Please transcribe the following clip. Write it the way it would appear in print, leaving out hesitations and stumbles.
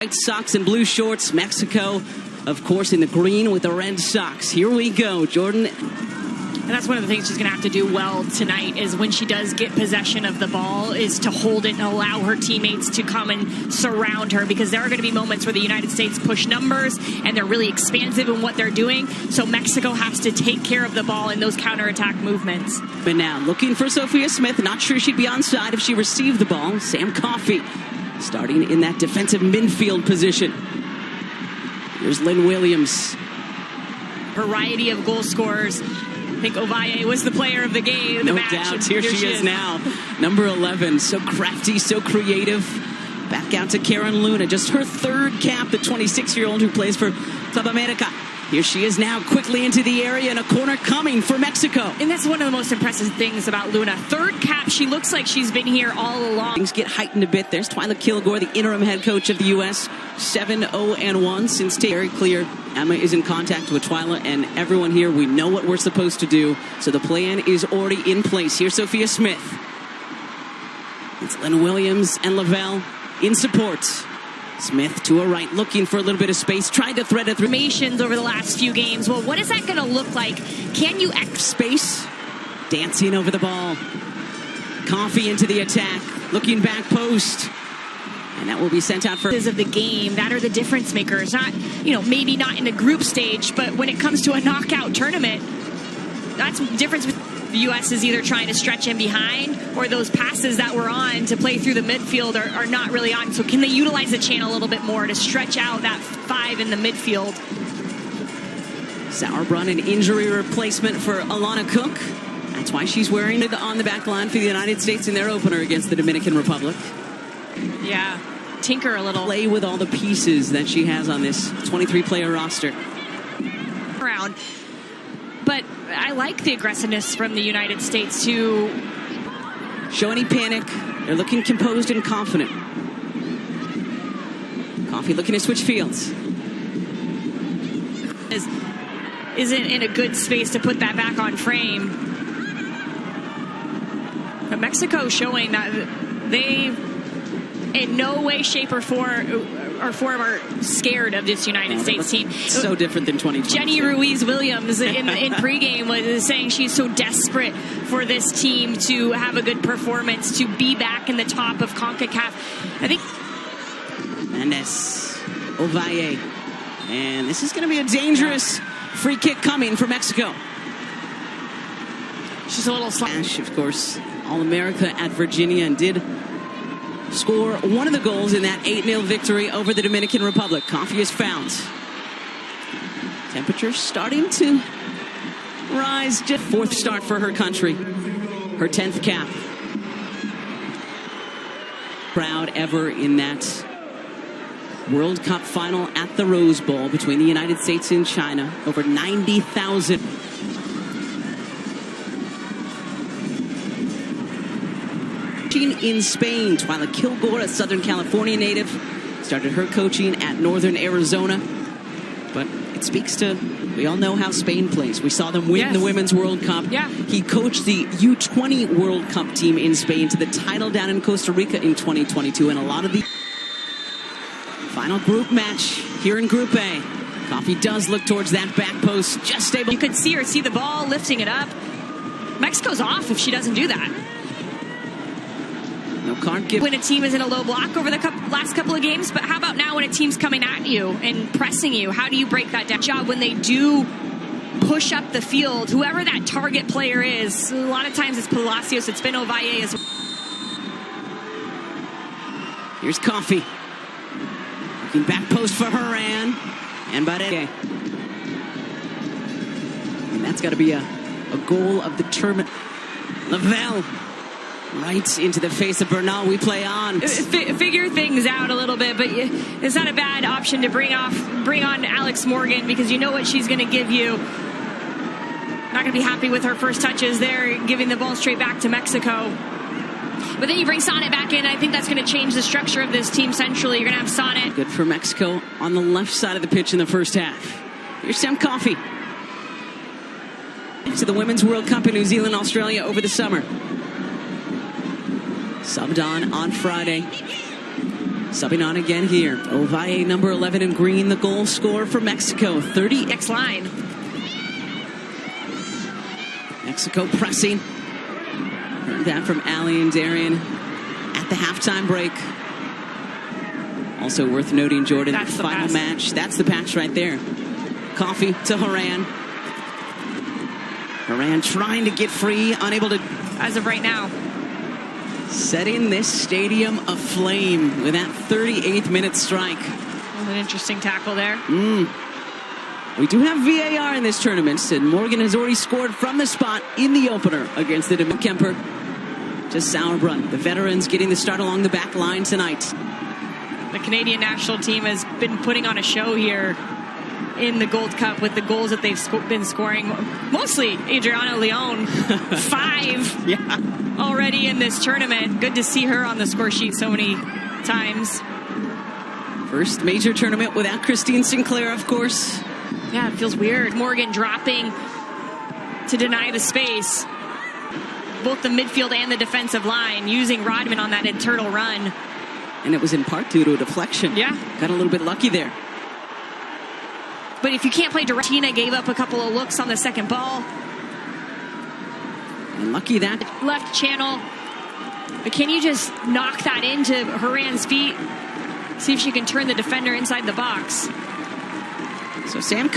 White socks and blue shorts. Mexico, of course, in the green with the red socks. Here we go, Jordan. And that's one of the things she's going to have to do well tonight is when she does get possession of the ball is to hold it and allow her teammates to come and surround her, because there are going to be moments where the United States push numbers and they're really expansive in what they're doing. So Mexico has to take care of the ball in those counterattack movements. But now looking for Sophia Smith. Not sure she'd be onside if she received the ball. Sam Coffey starting in that defensive midfield position. Here's Lynn Williams. Variety of goal scorers. I think Ovalle was the player of the game. No doubt. Here she is now. Number 11. So crafty, so creative. Back out to Karen Luna. Just her third cap, the 26-year-old who plays for Club America. Here she is now, quickly into the area, and a corner coming for Mexico. And that's one of the most impressive things about Luna. Third cap, she looks like she's been here all along. Things get heightened a bit. There's Twyla Kilgore, the interim head coach of the U.S. 7-0-1 since very clear. Emma is in contact with Twyla, and everyone here, we know what we're supposed to do. So the plan is already in place. Here's Sophia Smith. It's Lynn Williams and Lavelle in support. Smith to her right, looking for a little bit of space, tried to thread it through. Formations over the last few games. Well, what is that going to look like? Can you space? Dancing over the ball. Coffey into the attack, looking back post. And that will be sent out for of the game. That are the difference makers. Not, maybe not in the group stage, but when it comes to a knockout tournament, that's the difference with the U.S. is either trying to stretch in behind, or those passes that were on to play through the midfield are not really on. So can they utilize the channel a little bit more to stretch out that 5 in the midfield? Sauerbrunn, an injury replacement for Alana Cook. That's why she's wearing it on the back line for the United States in their opener against the Dominican Republic. Yeah, tinker a little. Play with all the pieces that she has on this 23-player roster. Around. But I like the aggressiveness from the United States to show any panic. They're looking composed and confident. Coffey looking to switch fields. Isn't in a good space to put that back on frame. But Mexico showing that they in no way, shape, or form are scared of this United States team. So different than 2020. Jenny Ruiz-Williams in pregame was saying she's so desperate for this team to have a good performance, to be back in the top of CONCACAF. I think Mendes, Ovalle, and this is going to be a dangerous free kick coming for Mexico. She's a little slash, of course, All-America at Virginia, and did score one of the goals in that 8-0 victory over the Dominican Republic. Coffey is found. Temperature starting to rise. Just fourth start for her country. Her 10th cap. Proud ever in that World Cup final at the Rose Bowl between the United States and China. Over 90,000. In Spain, Twyla Kilgore, a Southern California native, started her coaching at Northern Arizona. But it speaks to, we all know how Spain plays. We saw them win the Women's World Cup. Yeah. He coached the U20 World Cup team in Spain to the title down in Costa Rica in 2022. And a lot of the final group match here in Group A. Coffey does look towards that back post, just able. You could see her see the ball, lifting it up. Mexico's off if she doesn't do that. No card given. When a team is in a low block over the last couple of games, but how about now when a team's coming at you and pressing you? How do you break that down? Job when they do push up the field, whoever that target player is, a lot of times it's Palacios, it's been Ovalle as well. Here's Coffey. Looking back post for Haran. And Barre. And that's got to be a goal of the tournament. Lavelle. Right into the face of Bernal. We play on. Figure things out a little bit, but it's not a bad option to bring on Alex Morgan, because you know what she's going to give you. Not going to be happy with her first touches there, giving the ball straight back to Mexico. But then you bring Sonnet back in. I think that's going to change the structure of this team centrally. You're going to have Sonnet. Good for Mexico on the left side of the pitch in the first half. Here's Sam Coffey. To the Women's World Cup in New Zealand, Australia over the summer. Subbed on Friday. Subbing on again here. Ovalle, number 11 in green, the goal scorer for Mexico. 30 Next line. Mexico pressing. Heard that from Allie and Darian at the halftime break. Also worth noting, Jordan, That's the final pass. match. That's the pass right there. Coffey to Horan. Horan trying to get free, unable to. As of right now. Setting this stadium aflame with that 38th minute strike. An interesting tackle there. We do have VAR in this tournament, and Morgan has already scored from the spot in the opener against the Kemper to Sauerbrunn. The veterans getting the start along the back line tonight. The Canadian national team has been putting on a show here in the Gold Cup with the goals that they've been scoring. Mostly Adriana Leon, 5 already in this tournament. Good to see her on the score sheet so many times. First major tournament without Christine Sinclair, of course. Yeah, it feels weird. Morgan dropping to deny the space. Both the midfield and the defensive line using Rodman on that internal run. And it was in part due to a deflection. Yeah. Got a little bit lucky there. But if you can't play direct, Tina gave up a couple of looks on the second ball. And lucky that. Left channel. But can you just knock that into Horan's feet? See if she can turn the defender inside the box. So Sam